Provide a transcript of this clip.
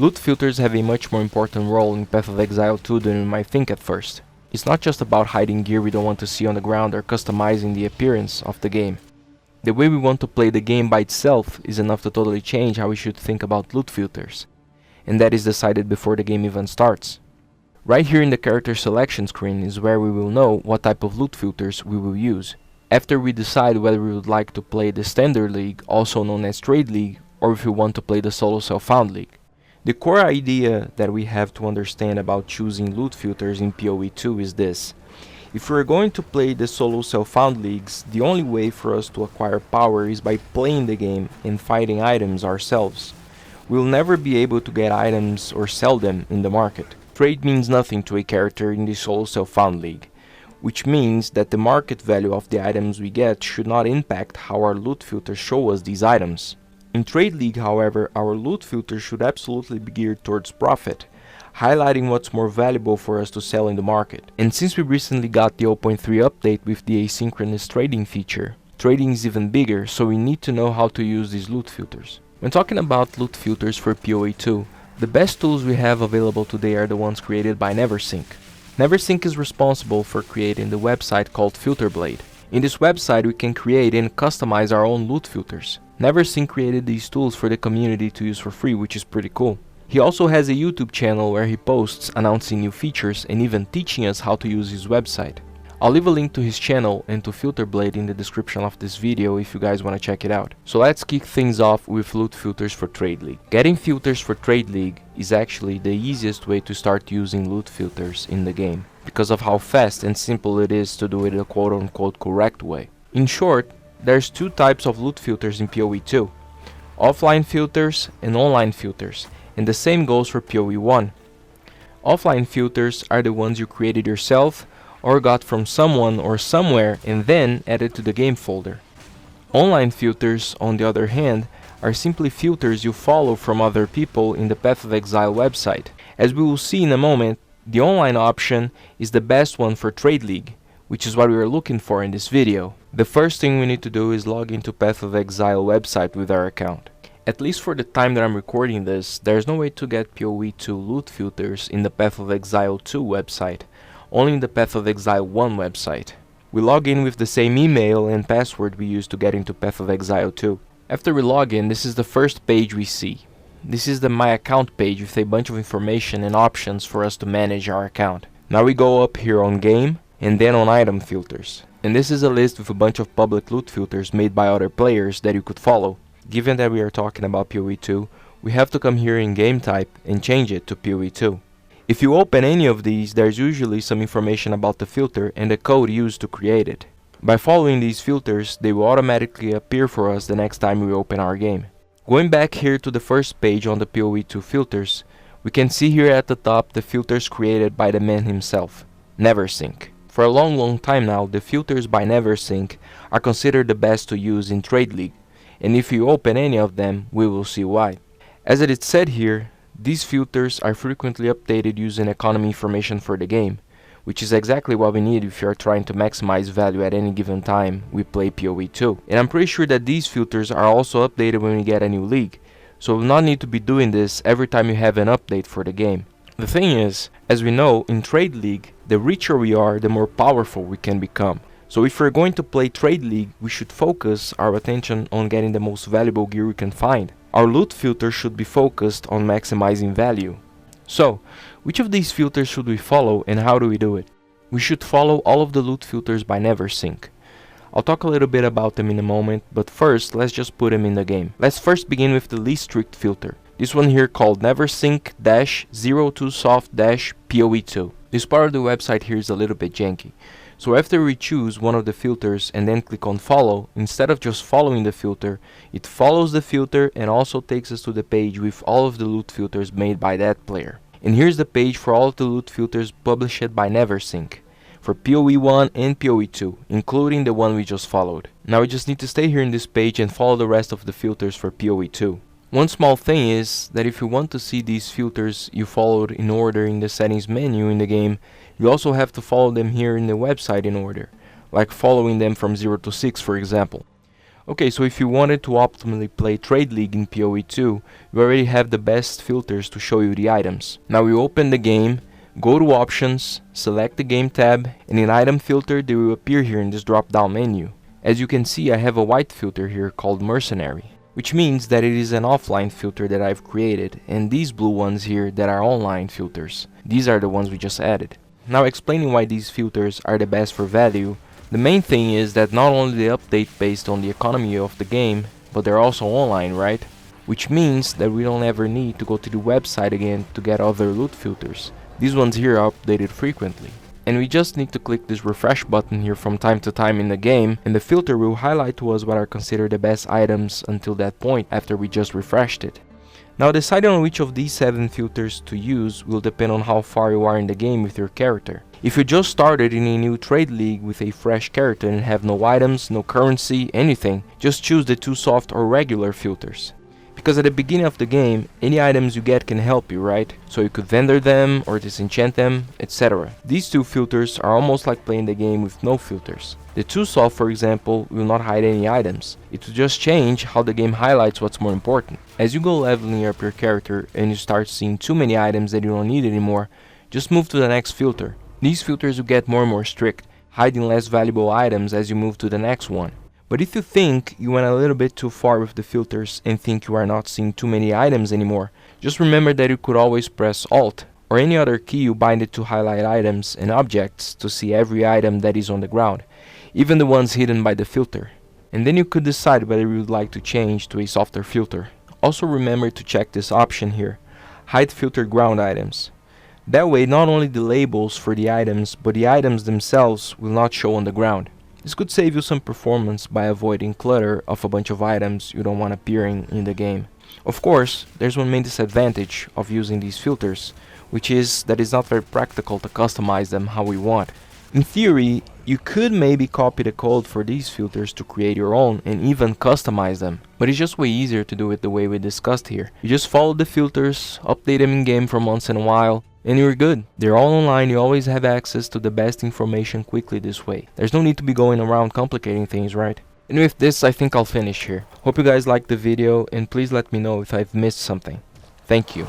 Loot filters have a much more important role in Path of Exile 2 than we might think at first. It's not just about hiding gear we don't want to see on the ground or customizing the appearance of the game. The way we want to play the game by itself is enough to totally change how we should think about loot filters, and that is decided before the game even starts. Right here in the character selection screen is where we will know what type of loot filters we will use, after we decide whether we would like to play the Standard League, also known as Trade League, or if we want to play the Solo Self-Found League. The core idea that we have to understand about choosing loot filters in PoE 2 is this. If we are going to play the Solo Self-Found Leagues, the only way for us to acquire power is by playing the game and finding items ourselves. We will never be able to get items or sell them in the market. Trade means nothing to a character in the Solo Self-Found League, which means that the market value of the items we get should not impact how our loot filters show us these items. In Trade League, however, our loot filter should absolutely be geared towards profit, highlighting what's more valuable for us to sell in the market. And since we recently got the 0.3 update with the asynchronous trading feature, trading is even bigger, so we need to know how to use these loot filters. When talking about loot filters for PoE 2, the best tools we have available today are the ones created by Neversink. Neversink is responsible for creating the website called FilterBlade. In this website we can create and customize our own loot filters. Neversink created these tools for the community to use for free, which is pretty cool. He also has a YouTube channel where he posts announcing new features and even teaching us how to use his website. I'll leave a link to his channel and to FilterBlade in the description of this video if you guys want to check it out. So let's kick things off with loot filters for Trade League. Getting filters for Trade League is actually the easiest way to start using loot filters in the game, because of how fast and simple it is to do it the quote-unquote correct way. In short, there's two types of loot filters in PoE 2, offline filters and online filters, and the same goes for PoE 1. Offline filters are the ones you created yourself or got from someone or somewhere and then added to the game folder. Online filters, on the other hand, are simply filters you follow from other people in the Path of Exile website. As we will see in a moment, the online option is the best one for Trade League, which is what we are looking for in this video. The first thing we need to do is log into Path of Exile website with our account. At least for the time that I'm recording this, there's no way to get PoE 2 loot filters in the Path of Exile 2 website, only in the Path of Exile 1 website. We log in with the same email and password we used to get into Path of Exile 2. After we log in, this is the first page we see. This is the My Account page with a bunch of information and options for us to manage our account. Now we go up here on Game and then on Item Filters. And this is a list with a bunch of public loot filters made by other players that you could follow. Given that we are talking about PoE 2, we have to come here in Game Type and change it to PoE 2. If you open any of these, there's usually some information about the filter and the code used to create it. By following these filters, they will automatically appear for us the next time we open our game. Going back here to the first page on the PoE 2 filters, we can see here at the top the filters created by the man himself, Neversink. For a long time now, the filters by Neversink are considered the best to use in Trade League, and if you open any of them, we will see why. As it is said here, these filters are frequently updated using economy information for the game, which is exactly what we need if you are trying to maximize value at any given time we play PoE 2. And I'm pretty sure that these filters are also updated when we get a new league, so we'll not need to be doing this every time you have an update for the game. The thing is, as we know, in Trade League, the richer we are, the more powerful we can become. So if we're going to play Trade League, we should focus our attention on getting the most valuable gear we can find. Our loot filter should be focused on maximizing value. So, which of these filters should we follow and how do we do it? We should follow all of the loot filters by Neversink. I'll talk a little bit about them in a moment, but first let's just put them in the game. Let's first begin with the least strict filter. This one here called Neversink-02soft-PoE2. This part of the website here is a little bit janky. So after we choose one of the filters and then click on follow, instead of just following the filter, it follows the filter and also takes us to the page with all of the loot filters made by that player. And here's the page for all of the loot filters published by Neversink for PoE 1 and PoE 2, including the one we just followed. Now we just need to stay here in this page and follow the rest of the filters for PoE 2. One small thing is that if you want to see these filters you followed in order in the settings menu in the game, you also have to follow them here in the website in order, like following them from 0 to 6 for example. Okay, so if you wanted to optimally play Trade League in PoE 2, you already have the best filters to show you the items. Now you open the game, go to Options, select the Game tab, and in Item Filter they will appear here in this drop-down menu. As you can see, I have a white filter here called Mercenary, which means that it is an offline filter that I've created, and these blue ones here that are online filters. These are the ones we just added. Now explaining why these filters are the best for value, the main thing is that not only they update based on the economy of the game, but they're also online, right? Which means that we don't ever need to go to the website again to get other loot filters. These ones here are updated frequently. And we just need to click this refresh button here from time to time in the game, and the filter will highlight to us what are considered the best items until that point after we just refreshed it. Now deciding on which of these 7 filters to use will depend on how far you are in the game with your character. If you just started in a new trade league with a fresh character and have no items, no currency, anything, just choose the 2 soft or regular filters. Because at the beginning of the game, any items you get can help you, right? So you could vendor them or disenchant them, etc. These 2 filters are almost like playing the game with no filters. The 2 soft, for example, will not hide any items. It will just change how the game highlights what's more important. As you go leveling up your character and you start seeing too many items that you don't need anymore, just move to the next filter. These filters will get more and more strict, hiding less valuable items as you move to the next one. But if you think you went a little bit too far with the filters and think you are not seeing too many items anymore, just remember that you could always press Alt or any other key you bind it to highlight items and objects to see every item that is on the ground, even the ones hidden by the filter. And then you could decide whether you would like to change to a softer filter. Also remember to check this option here, Hide Filtered Ground Items. That way not only the labels for the items, but the items themselves will not show on the ground. This could save you some performance by avoiding clutter of a bunch of items you don't want appearing in the game. Of course, there's one main disadvantage of using these filters, which is that it's not very practical to customize them how we want. In theory, you could maybe copy the code for these filters to create your own and even customize them, but it's just way easier to do it the way we discussed here. You just follow the filters, update them in game from once in a while, and you're good. They're all online, you always have access to the best information quickly this way. There's no need to be going around complicating things, right? And with this, I think I'll finish here. Hope you guys liked the video, and please let me know if I've missed something. Thank you.